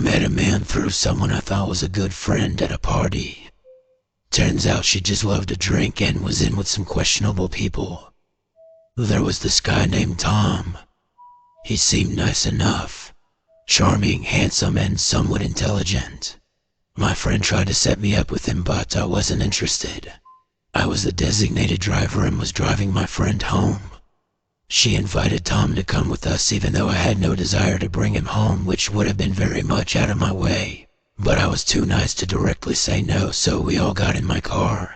met a man through someone I thought was a good friend at a party. Turns out she just loved to drink and was in with some questionable people. There was this guy named Tom. He seemed nice enough, charming, handsome, and somewhat intelligent. My friend tried to set me up with him, but I wasn't interested. I was the designated driver and was driving my friend home. She invited Tom to come with us even though I had no desire to bring him home, which would have been very much out of my way. But I was too nice to directly say no, so we all got in my car.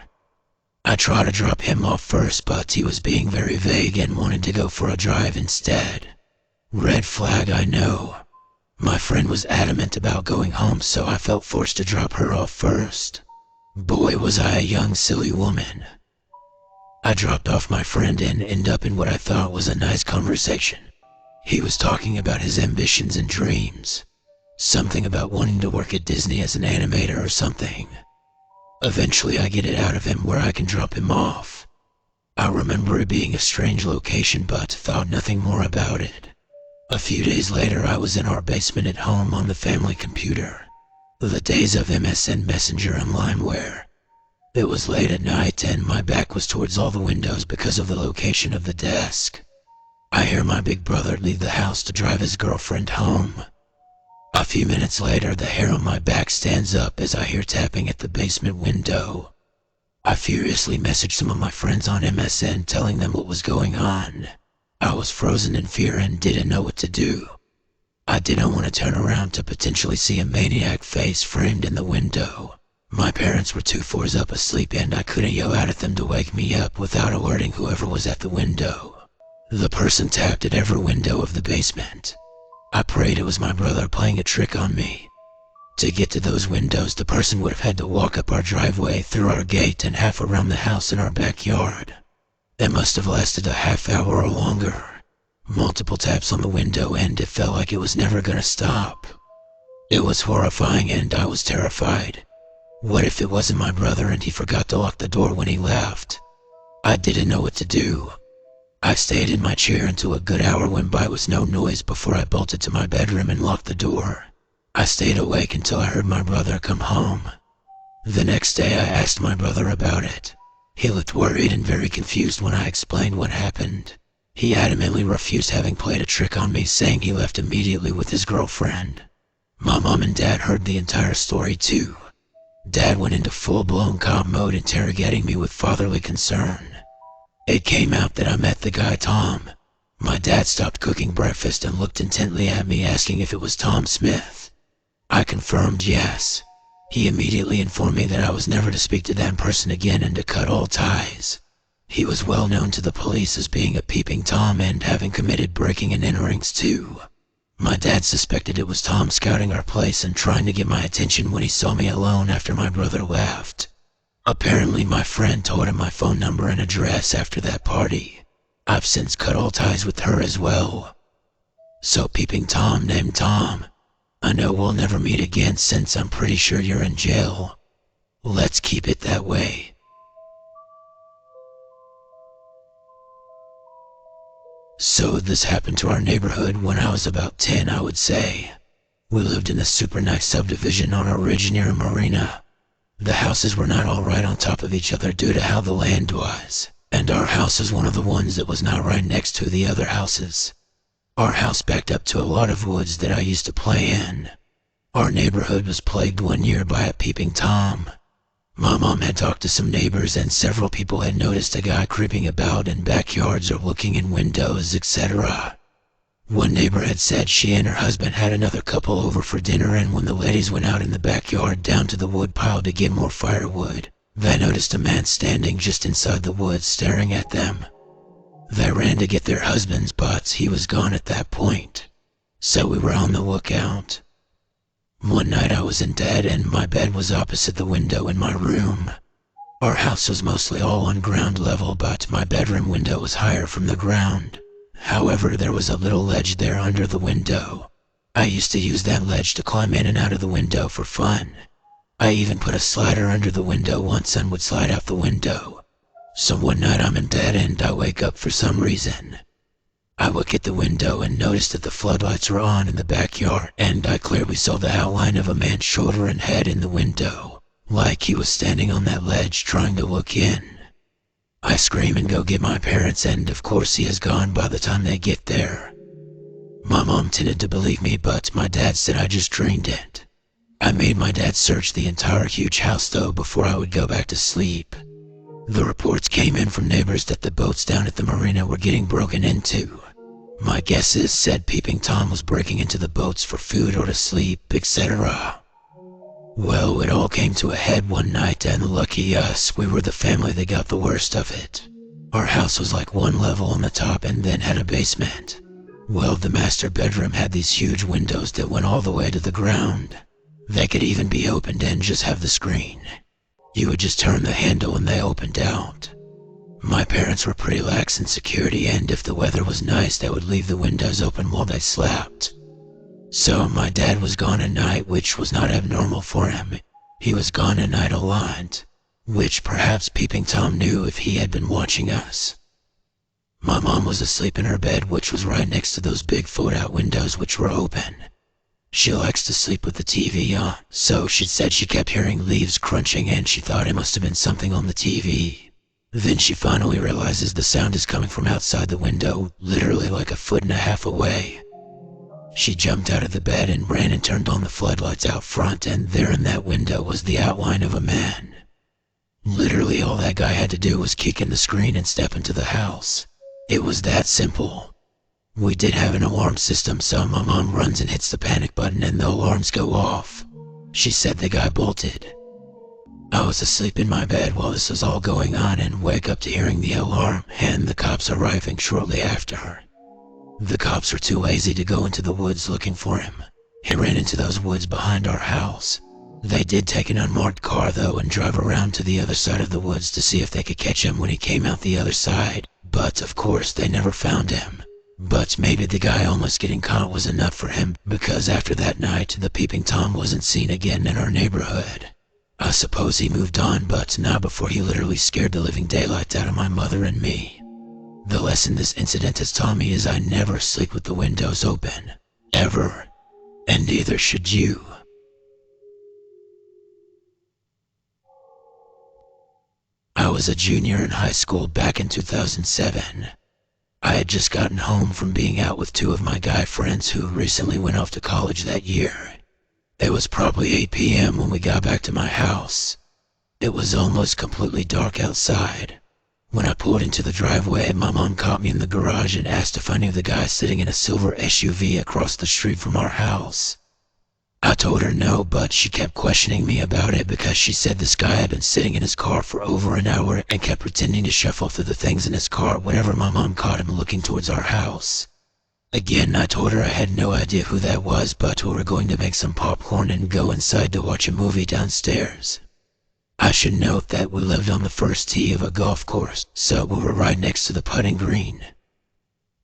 I tried to drop him off first, but he was being very vague and wanted to go for a drive instead. Red flag, I know. My friend was adamant about going home, so I felt forced to drop her off first. Boy, was I a young, silly woman. I dropped off my friend and ended up in what I thought was a nice conversation. He was talking about his ambitions and dreams. Something about wanting to work at Disney as an animator or something. Eventually I get it out of him where I can drop him off. I remember it being a strange location, but thought nothing more about it. A few days later I was in our basement at home on the family computer. The days of MSN Messenger and LimeWare. It was late at night and my back was towards all the windows because of the location of the desk. I hear my big brother leave the house to drive his girlfriend home. A few minutes later, the hair on my back stands up as I hear tapping at the basement window. I furiously messaged some of my friends on MSN telling them what was going on. I was frozen in fear and didn't know what to do. I didn't want to turn around to potentially see a maniac face framed in the window. My parents were 2 floors up asleep and I couldn't yell out at them to wake me up without alerting whoever was at the window. The person tapped at every window of the basement. I prayed it was my brother playing a trick on me. To get to those windows, the person would have had to walk up our driveway, through our gate, and half around the house in our backyard. It must have lasted a half hour or longer. Multiple taps on the window and it felt like it was never gonna stop. It was horrifying and I was terrified. What if it wasn't my brother and he forgot to lock the door when he left? I didn't know what to do. I stayed in my chair until a good hour went by with no noise before I bolted to my bedroom and locked the door. I stayed awake until I heard my brother come home. The next day I asked my brother about it. He looked worried and very confused when I explained what happened. He adamantly refused having played a trick on me, saying he left immediately with his girlfriend. My mom and dad heard the entire story too. Dad went into full-blown cop mode, interrogating me with fatherly concern. It came out that I met the guy Tom. My dad stopped cooking breakfast and looked intently at me, asking if it was Tom Smith. I confirmed yes. He immediately informed me that I was never to speak to that person again and to cut all ties. He was well known to the police as being a Peeping Tom and having committed breaking and enterings too. My dad suspected it was Tom scouting our place and trying to get my attention when he saw me alone after my brother left. Apparently my friend told him my phone number and address after that party. I've since cut all ties with her as well. So Peeping Tom named Tom, I know we'll never meet again since I'm pretty sure you're in jail. Let's keep it that way. So this happened to our neighborhood when I was about 10, I would say. We lived in a super nice subdivision on a ridge near a marina. The houses were not all right on top of each other due to how the land was, and our house was one of the ones that was not right next to the other houses. Our house backed up to a lot of woods that I used to play in. Our neighborhood was plagued one year by a Peeping Tom. My mom had talked to some neighbors and several people had noticed a guy creeping about in backyards or looking in windows, etc. One neighbor had said she and her husband had another couple over for dinner, and when the ladies went out in the backyard down to the wood pile to get more firewood, they noticed a man standing just inside the woods staring at them. They ran to get their husbands, but he was gone at that point. So we were on the lookout. One night I was in bed and my bed was opposite the window in my room. Our house was mostly all on ground level, but my bedroom window was higher from the ground. However, there was a little ledge there under the window. I used to use that ledge to climb in and out of the window for fun. I even put a slider under the window once and would slide out the window. So one night I'm in bed and I wake up for some reason. I looked at the window and noticed that the floodlights were on in the backyard, and I clearly saw the outline of a man's shoulder and head in the window, like he was standing on that ledge trying to look in. I scream and go get my parents, and of course he is gone by the time they get there. My mom tended to believe me, but my dad said I just dreamed it. I made my dad search the entire huge house though before I would go back to sleep. The reports came in from neighbors that the boats down at the marina were getting broken into. My guesses said Peeping Tom was breaking into the boats for food or to sleep, etc. Well, it all came to a head one night, and lucky us, we were the family that got the worst of it. Our house was like one level on the top and then had a basement. Well, the master bedroom had these huge windows that went all the way to the ground. They could even be opened and just have the screen. You would just turn the handle and they opened out. My parents were pretty lax in security, and if the weather was nice, they would leave the windows open while they slept. So my dad was gone at night, which was not abnormal for him. He was gone at night a lot, which perhaps Peeping Tom knew if he had been watching us. My mom was asleep in her bed, which was right next to those big fold-out windows which were open. She likes to sleep with the TV on, so she said she kept hearing leaves crunching and she thought it must have been something on the TV. Then she finally realizes the sound is coming from outside the window, literally like a foot and a half away. She jumped out of the bed and ran and turned on the floodlights out front, and there in that window was the outline of a man. Literally all that guy had to do was kick in the screen and step into the house. It was that simple. We did have an alarm system, so my mom runs and hits the panic button and the alarms go off. She said the guy bolted. I was asleep in my bed while this was all going on and wake up to hearing the alarm and the cops arriving shortly after. The cops were too lazy to go into the woods looking for him. He ran into those woods behind our house. They did take an unmarked car though and drive around to the other side of the woods to see if they could catch him when he came out the other side, but of course they never found him. But maybe the guy almost getting caught was enough for him, because after that night the Peeping Tom wasn't seen again in our neighborhood. I suppose he moved on, but not before he literally scared the living daylights out of my mother and me. The lesson this incident has taught me is I never sleep with the windows open. Ever. And neither should you. I was a junior in high school back in 2007. I had just gotten home from being out with two of my guy friends who recently went off to college that year. It was probably 8 p.m. when we got back to my house. It was almost completely dark outside. When I pulled into the driveway, my mom caught me in the garage and asked if I knew the guy sitting in a silver SUV across the street from our house. I told her no, but she kept questioning me about it because she said this guy had been sitting in his car for over an hour and kept pretending to shuffle through the things in his car whenever my mom caught him looking towards our house. Again, I told her I had no idea who that was, but we were going to make some popcorn and go inside to watch a movie downstairs. I should note that we lived on the first tee of a golf course, so we were right next to the putting green.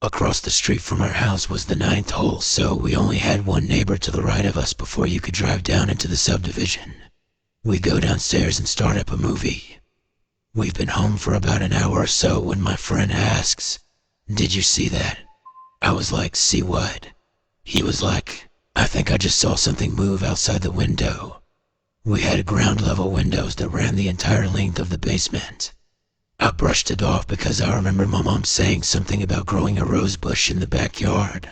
Across the street from our house was the 9th hole, so we only had one neighbor to the right of us before you could drive down into the subdivision. We go downstairs and start up a movie. We've been home for about an hour or so when my friend asks, "Did you see that?" I was like, "See what?" He was like, "I think I just saw something move outside the window." We had ground level windows that ran the entire length of the basement. I brushed it off because I remember my mom saying something about growing a rose bush in the backyard.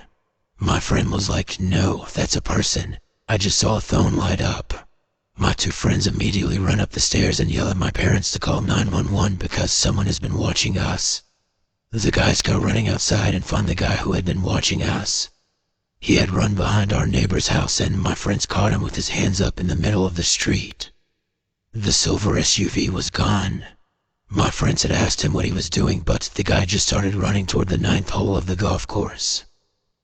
My friend was like, "No, that's a person. I just saw a phone light up." My two friends immediately run up the stairs and yell at my parents to call 911 because someone has been watching us. The guys go running outside and find the guy who had been watching us. He had run behind our neighbor's house and my friends caught him with his hands up in the middle of the street. The silver SUV was gone. My friends had asked him what he was doing, but the guy just started running toward the 9th hole of the golf course.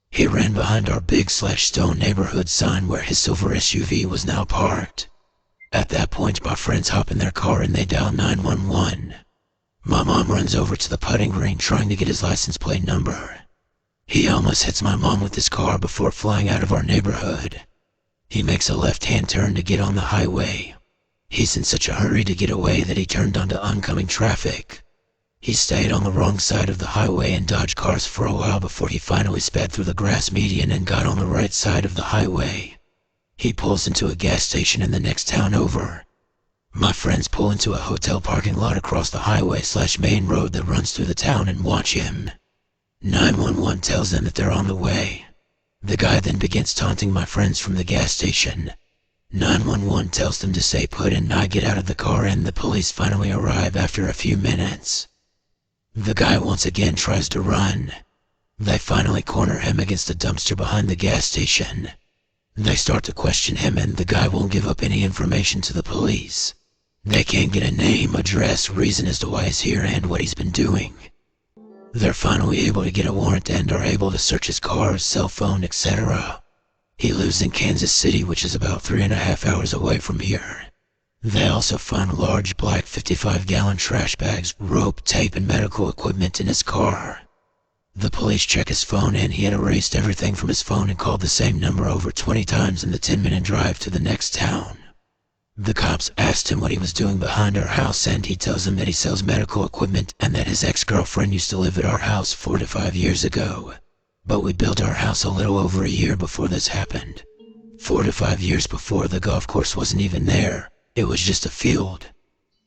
He ran behind our big/stone neighborhood sign where his silver SUV was now parked. At that point, my friends hop in their car and they dial 911. My mom runs over to the putting green trying to get his license plate number. He almost hits my mom with his car before flying out of our neighborhood. He makes a left-hand turn to get on the highway. He's in such a hurry to get away that he turned onto oncoming traffic. He stayed on the wrong side of the highway and dodged cars for a while before he finally sped through the grass median and got on the right side of the highway. He pulls into a gas station in the next town over. My friends pull into a hotel parking lot across the highway/main road that runs through the town and watch him. 911 tells them that they're on the way. The guy then begins taunting my friends from the gas station. 911 tells them to stay put and not get out of the car, and the police finally arrive after a few minutes. The guy once again tries to run. They finally corner him against a dumpster behind the gas station. They start to question him and the guy won't give up any information to the police. They can't get a name, address, reason as to why he's here and what he's been doing. They're finally able to get a warrant and are able to search his car, cell phone, etc. He lives in Kansas City, which is about 3.5 hours away from here. They also found large black 55-gallon trash bags, rope, tape, and medical equipment in his car. The police check his phone and he had erased everything from his phone and called the same number over 20 times in the 10-minute drive to the next town. The cops asked him what he was doing behind our house and he tells them that he sells medical equipment and that his ex-girlfriend used to live at our house 4 to 5 years ago. But we built our house a little over a year before this happened. 4 to 5 years before, the golf course wasn't even there. It was just a field.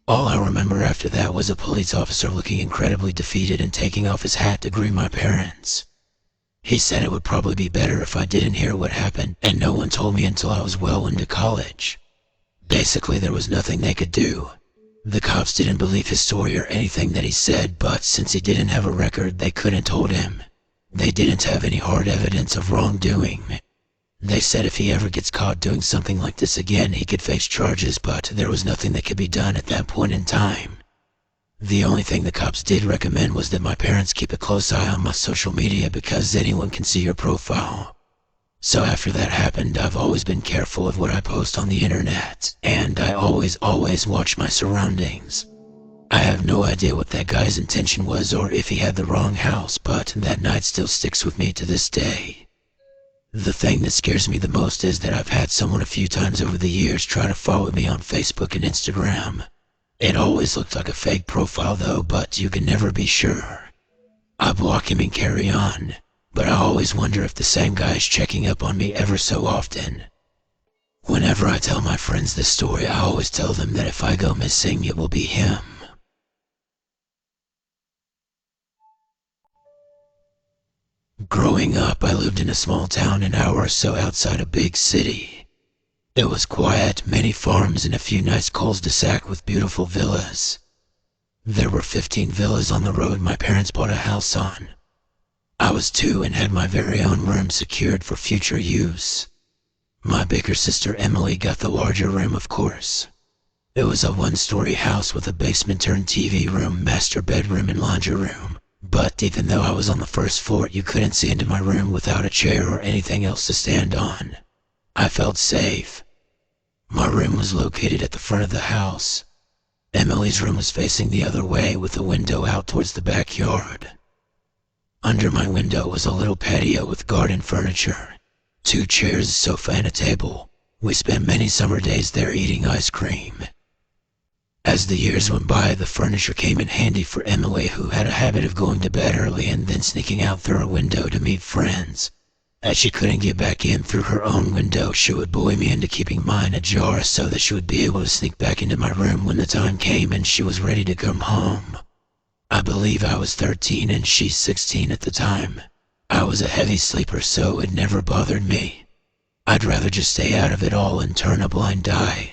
All I remember after that was a police officer looking incredibly defeated and taking off his hat to greet my parents. He said it would probably be better if I didn't hear what happened, and no one told me until I was well into college. Basically, there was nothing they could do. The cops didn't believe his story or anything that he said, but since he didn't have a record, they couldn't hold him. They didn't have any hard evidence of wrongdoing. They said if he ever gets caught doing something like this again, he could face charges, but there was nothing that could be done at that point in time. The only thing the cops did recommend was that my parents keep a close eye on my social media because anyone can see your profile. So after that happened, I've always been careful of what I post on the internet, and I always watch my surroundings. I have no idea what that guy's intention was or if he had the wrong house, but that night still sticks with me to this day. The thing that scares me the most is that I've had someone a few times over the years try to follow me on Facebook and Instagram. It always looked like a fake profile though, but you can never be sure. I block him and carry on, but I always wonder if the same guy is checking up on me ever so often. Whenever I tell my friends this story, I always tell them that if I go missing, it will be him. Growing up, I lived in a small town an hour or so outside a big city. It was quiet, many farms and a few nice cul-de-sac with beautiful villas. There were 15 villas on the road my parents bought a house on. I was 2 and had my very own room secured for future use. My bigger sister Emily got the larger room, of course. It was a 1-story house with a basement turned TV room, master bedroom and laundry room. But even though I was on the first floor, you couldn't see into my room without a chair or anything else to stand on. I felt safe. My room was located at the front of the house. Emily's room was facing the other way with a window out towards the backyard. Under my window was a little patio with garden furniture, 2 chairs, a sofa and a table. We spent many summer days there eating ice cream. As the years went by, the furniture came in handy for Emily, who had a habit of going to bed early and then sneaking out through a window to meet friends. As she couldn't get back in through her own window, she would bully me into keeping mine ajar so that she would be able to sneak back into my room when the time came and she was ready to come home. I believe I was 13 and she's 16 at the time. I was a heavy sleeper, so it never bothered me. I'd rather just stay out of it all and turn a blind eye.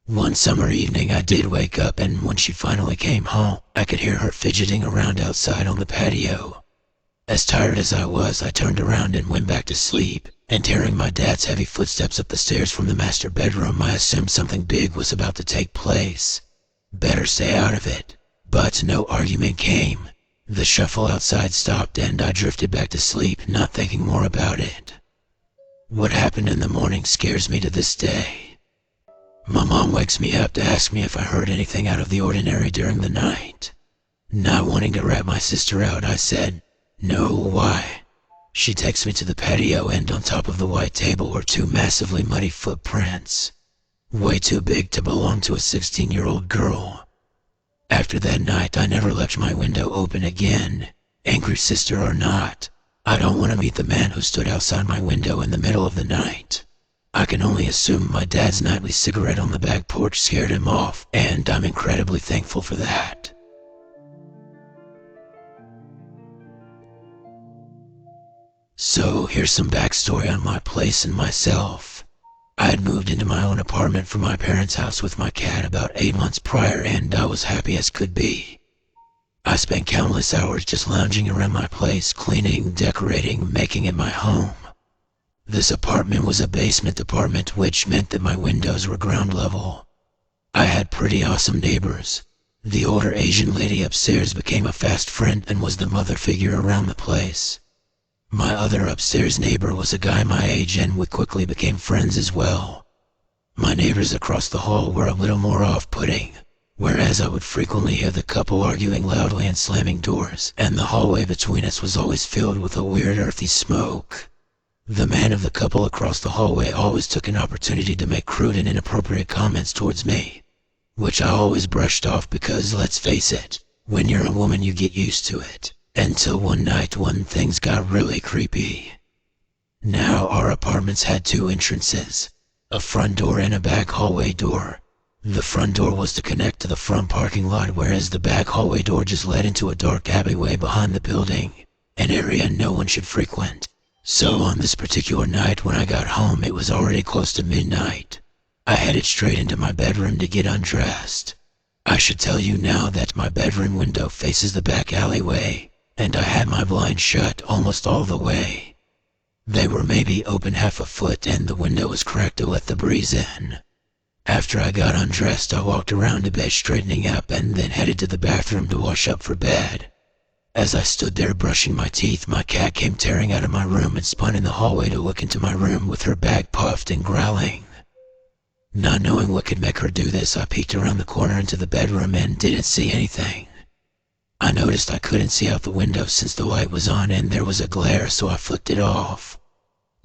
One summer evening I did wake up, and when she finally came home, I could hear her fidgeting around outside on the patio. As tired as I was, I turned around and went back to sleep, and hearing my dad's heavy footsteps up the stairs from the master bedroom, I assumed something big was about to take place. Better stay out of it. But no argument came. The shuffle outside stopped and I drifted back to sleep, not thinking more about it. What happened in the morning scares me to this day. My mom wakes me up to ask me if I heard anything out of the ordinary during the night. Not wanting to rat my sister out, I said, "No, why?" She takes me to the patio, and on top of the white table were 2 massively muddy footprints. Way too big to belong to a 16-year-old girl. After that night, I never left my window open again, angry sister or not. I don't want to meet the man who stood outside my window in the middle of the night. I can only assume my dad's nightly cigarette on the back porch scared him off, and I'm incredibly thankful for that. So here's some backstory on my place and myself. I had moved into my own apartment from my parents' house with my cat about 8 months prior, and I was happy as could be. I spent countless hours just lounging around my place, cleaning, decorating, making it my home. This apartment was a basement apartment, which meant that my windows were ground level. I had pretty awesome neighbors. The older Asian lady upstairs became a fast friend and was the mother figure around the place. My other upstairs neighbor was a guy my age, and we quickly became friends as well. My neighbors across the hall were a little more off-putting, whereas I would frequently hear the couple arguing loudly and slamming doors, and the hallway between us was always filled with a weird earthy smoke. The man of the couple across the hallway always took an opportunity to make crude and inappropriate comments towards me, which I always brushed off because, let's face it, when you're a woman you get used to it. Until one night when things got really creepy. Now our apartments had 2 entrances, a front door and a back hallway door. The front door was to connect to the front parking lot, whereas the back hallway door just led into a dark alleyway behind the building, an area no one should frequent. So on this particular night when I got home, it was already close to midnight. I headed straight into my bedroom to get undressed. I should tell you now that my bedroom window faces the back alleyway, and I had my blinds shut almost all the way. They were maybe open half a foot, and the window was cracked to let the breeze in. After I got undressed, I walked around the bed straightening up and then headed to the bathroom to wash up for bed. As I stood there brushing my teeth, my cat came tearing out of my room and spun in the hallway to look into my room with her back puffed and growling. Not knowing what could make her do this, I peeked around the corner into the bedroom and didn't see anything. I noticed I couldn't see out the window since the light was on and there was a glare, so I flicked it off.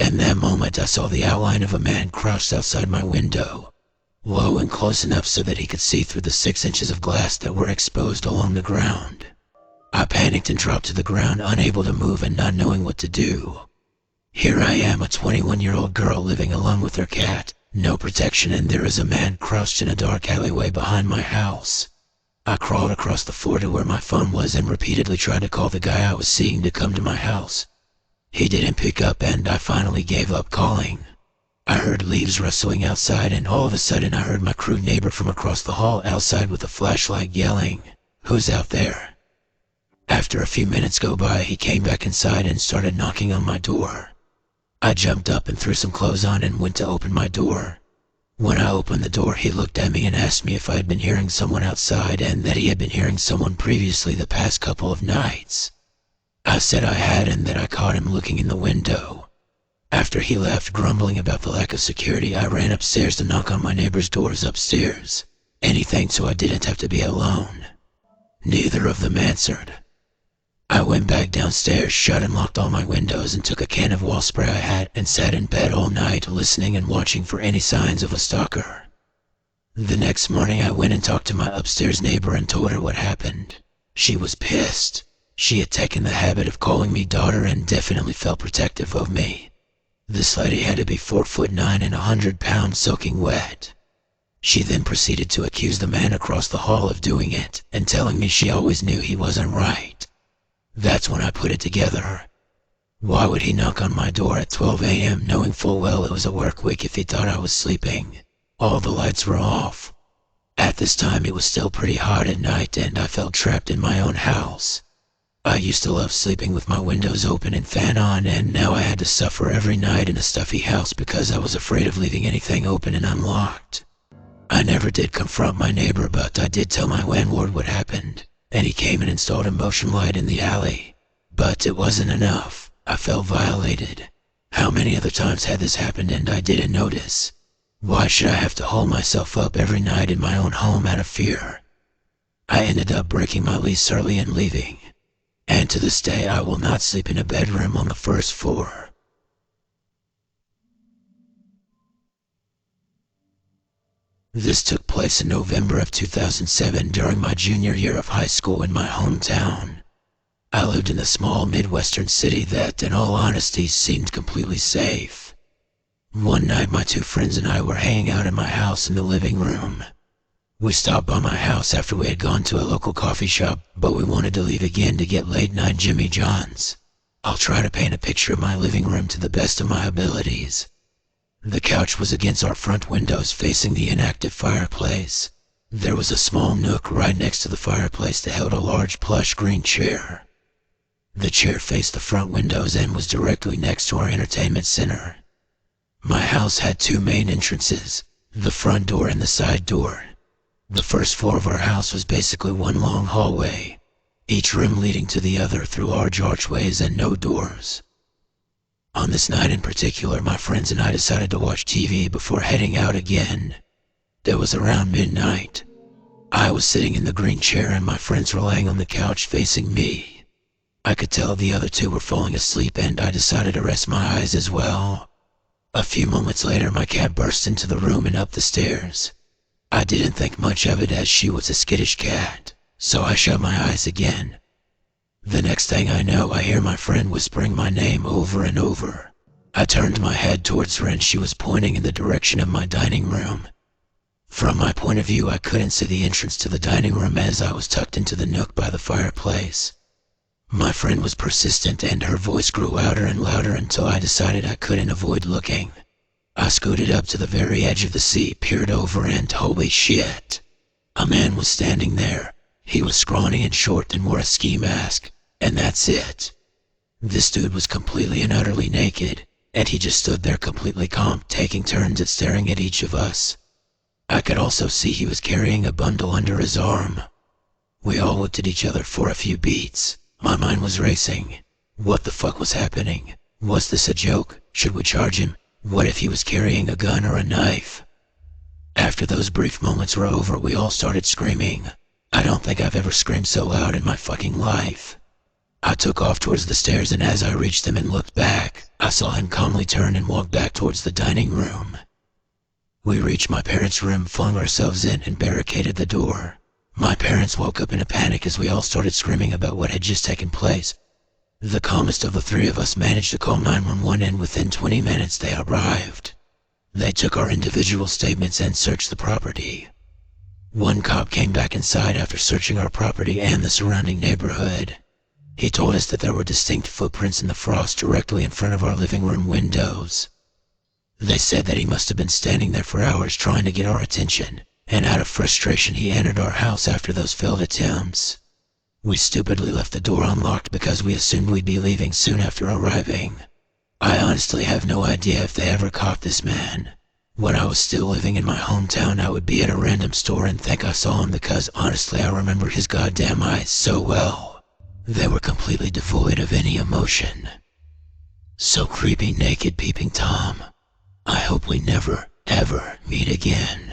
In that moment, I saw the outline of a man crouched outside my window, low and close enough so that he could see through the 6 inches of glass that were exposed along the ground. I panicked and dropped to the ground, unable to move and not knowing what to do. Here I am, a 21-year-old girl living alone with her cat, no protection, and there is a man crouched in a dark alleyway behind my house. I crawled across the floor to where my phone was and repeatedly tried to call the guy I was seeing to come to my house. He didn't pick up, and I finally gave up calling. I heard leaves rustling outside, and all of a sudden I heard my crude neighbor from across the hall outside with a flashlight yelling, "Who's out there?" After a few minutes go by, he came back inside and started knocking on my door. I jumped up and threw some clothes on and went to open my door. When I opened the door, he looked at me and asked me if I had been hearing someone outside and that he had been hearing someone previously the past couple of nights. I said I had and that I caught him looking in the window. After he left, grumbling about the lack of security, I ran upstairs to knock on my neighbor's doors upstairs. Anything so I didn't have to be alone. Neither of them answered. I went back downstairs, shut and locked all my windows, and took a can of wall spray I had and sat in bed all night listening and watching for any signs of a stalker. The next morning I went and talked to my upstairs neighbor and told her what happened. She was pissed. She had taken the habit of calling me daughter and definitely felt protective of me. This lady had to be 4'9" and 100 pounds soaking wet. She then proceeded to accuse the man across the hall of doing it and telling me she always knew he wasn't right. That's when I put it together. Why would he knock on my door at 12 a.m. knowing full well it was a work week if he thought I was sleeping? All the lights were off. At this time it was still pretty hot at night and I felt trapped in my own house. I used to love sleeping with my windows open and fan on, and now I had to suffer every night in a stuffy house because I was afraid of leaving anything open and unlocked. I never did confront my neighbor, but I did tell my landlord what happened, and he came and installed a motion light in the alley. But it wasn't enough. I felt violated. How many other times had this happened and I didn't notice? Why should I have to haul myself up every night in my own home out of fear? I ended up breaking my lease early and leaving. And to this day I will not sleep in a bedroom on the first floor. This took place in November of 2007 during my junior year of high school in my hometown. I lived in a small Midwestern city that, in all honesty, seemed completely safe. One night my two friends and I were hanging out in my house in the living room. We stopped by my house after we had gone to a local coffee shop, but we wanted to leave again to get late night Jimmy John's. I'll try to paint a picture of my living room to the best of my abilities. The couch was against our front windows facing the inactive fireplace. There was a small nook right next to the fireplace that held a large plush green chair. The chair faced the front windows and was directly next to our entertainment center. My house had two main entrances, the front door and the side door. The first floor of our house was basically one long hallway, each room leading to the other through large archways and no doors. On this night in particular, my friends and I decided to watch TV before heading out again. It was around midnight. I was sitting in the green chair and my friends were laying on the couch facing me. I could tell the other two were falling asleep and I decided to rest my eyes as well. A few moments later, my cat burst into the room and up the stairs. I didn't think much of it as she was a skittish cat, so I shut my eyes again. The next thing I know, I hear my friend whispering my name over and over. I turned my head towards her and she was pointing in the direction of my dining room. From my point of view, I couldn't see the entrance to the dining room as I was tucked into the nook by the fireplace. My friend was persistent and her voice grew louder and louder until I decided I couldn't avoid looking. I scooted up to the very edge of the seat, peered over, and holy shit. A man was standing there. He was scrawny and short and wore a ski mask, and that's it. This dude was completely and utterly naked, and he just stood there completely calm, taking turns at staring at each of us. I could also see he was carrying a bundle under his arm. We all looked at each other for a few beats. My mind was racing. What the fuck was happening? Was this a joke? Should we charge him? What if he was carrying a gun or a knife? After those brief moments were over, we all started screaming. I don't think I've ever screamed so loud in my fucking life. I took off towards the stairs, and as I reached them and looked back, I saw him calmly turn and walk back towards the dining room. We reached my parents' room, flung ourselves in, and barricaded the door. My parents woke up in a panic as we all started screaming about what had just taken place. The calmest of the three of us managed to call 911 and within 20 minutes they arrived. They took our individual statements and searched the property. One cop came back inside after searching our property and the surrounding neighborhood. He told us that there were distinct footprints in the frost directly in front of our living room windows. They said that he must have been standing there for hours trying to get our attention, and out of frustration he entered our house after those failed attempts. We stupidly left the door unlocked because we assumed we'd be leaving soon after arriving. I honestly have no idea if they ever caught this man. When I was still living in my hometown, I would be at a random store and think I saw him because honestly I remember his goddamn eyes so well. They were completely devoid of any emotion. So creepy, naked, peeping Tom. I hope we never, ever meet again.